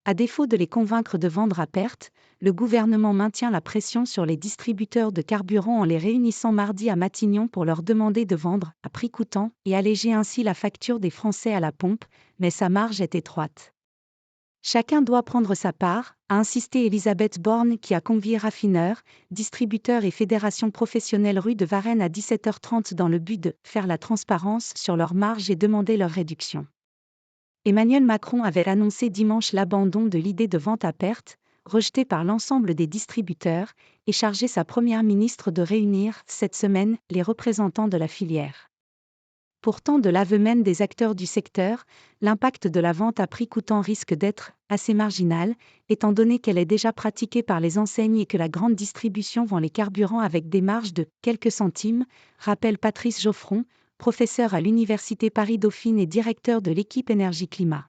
À défaut de les convaincre de vendre à perte, le gouvernement maintient la pression sur les distributeurs de carburant en les réunissant mardi à Matignon pour leur demander de vendre à prix coûtant et alléger ainsi la facture des Français à la pompe, mais sa marge est étroite. Chacun doit prendre sa part, a insisté Elisabeth Borne qui a convié raffineurs, distributeurs et fédérations professionnelles rue de Varennes à 17h30 dans le but de faire la transparence sur leurs marges et demander leur réduction. Emmanuel Macron avait annoncé dimanche l'abandon de l'idée de vente à perte, rejetée par l'ensemble des distributeurs, et chargé sa première ministre de réunir, cette semaine, les représentants de la filière. Pourtant, de l'aveu même des acteurs du secteur, l'impact de la vente à prix coûtant risque d'être assez marginal, étant donné qu'elle est déjà pratiquée par les enseignes et que la grande distribution vend les carburants avec des marges de quelques centimes, rappelle Patrice Geoffron, professeur à l'Université Paris-Dauphine et directeur de l'équipe Énergie-Climat.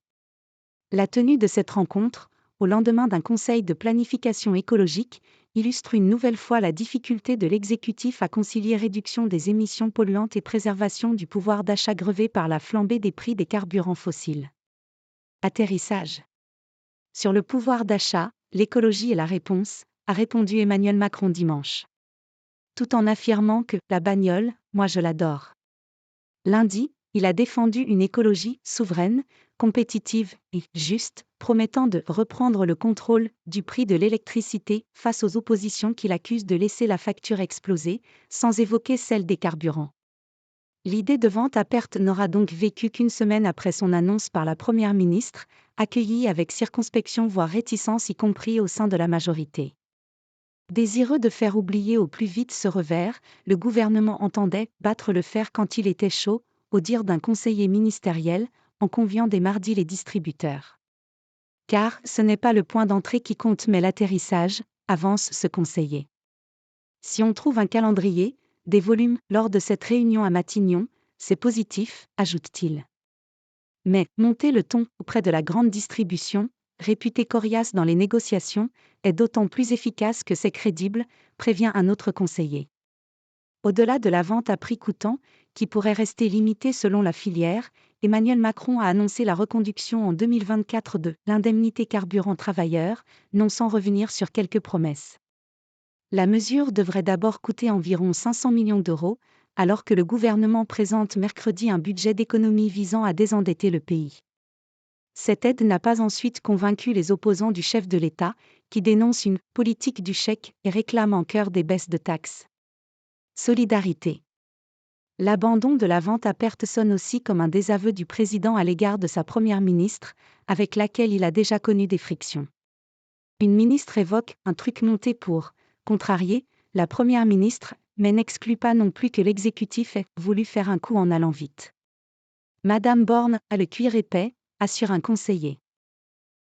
La tenue de cette rencontre, au lendemain d'un conseil de planification écologique, illustre une nouvelle fois la difficulté de l'exécutif à concilier réduction des émissions polluantes et préservation du pouvoir d'achat grevé par la flambée des prix des carburants fossiles. Atterrissage. Sur le pouvoir d'achat, l'écologie est la réponse, a répondu Emmanuel Macron dimanche. Tout en affirmant que « la bagnole, moi je l'adore ». Lundi, il a défendu une écologie souveraine, compétitive et juste, promettant de reprendre le contrôle du prix de l'électricité face aux oppositions qu'il accuse de laisser la facture exploser, sans évoquer celle des carburants. L'idée de vente à perte n'aura donc vécu qu'une semaine après son annonce par la Première ministre, accueillie avec circonspection voire réticence y compris au sein de la majorité. Désireux de faire oublier au plus vite ce revers, le gouvernement entendait battre le fer quand il était chaud, au dire d'un conseiller ministériel, en conviant dès mardi les distributeurs. Car ce n'est pas le point d'entrée qui compte mais l'atterrissage, avance ce conseiller. Si on trouve un calendrier, des volumes, lors de cette réunion à Matignon, c'est positif, ajoute-t-il. Mais monter le ton auprès de la grande distribution, réputée coriace dans les négociations, est d'autant plus efficace que c'est crédible, prévient un autre conseiller. Au-delà de la vente à prix coûtant, qui pourrait rester limitée selon la filière, Emmanuel Macron a annoncé la reconduction en 2024 de l'indemnité carburant travailleur, non sans revenir sur quelques promesses. La mesure devrait d'abord coûter environ 500 millions d'euros, alors que le gouvernement présente mercredi un budget d'économie visant à désendetter le pays. Cette aide n'a pas ensuite convaincu les opposants du chef de l'État, qui dénoncent une « politique du chèque » et réclament en chœur des baisses de taxes. Solidarité. L'abandon de la vente à perte sonne aussi comme un désaveu du président à l'égard de sa première ministre, avec laquelle il a déjà connu des frictions. Une ministre évoque un truc monté pour contrarier la première ministre, mais n'exclut pas non plus que l'exécutif ait voulu faire un coup en allant vite. Madame Borne a le cuir épais, assure un conseiller.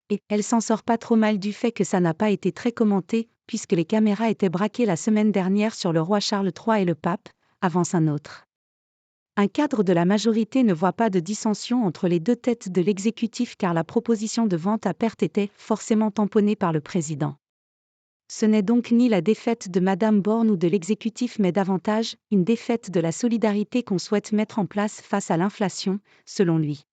Et elle s'en sort pas trop mal du fait que ça n'a pas été très commenté, puisque les caméras étaient braquées la semaine dernière sur le roi Charles III et le pape, avance un autre. Un cadre de la majorité ne voit pas de dissension entre les deux têtes de l'exécutif car la proposition de vente à perte était forcément tamponnée par le président. Ce n'est donc ni la défaite de Madame Borne ou de l'exécutif mais davantage une défaite de la solidarité qu'on souhaite mettre en place face à l'inflation, selon lui.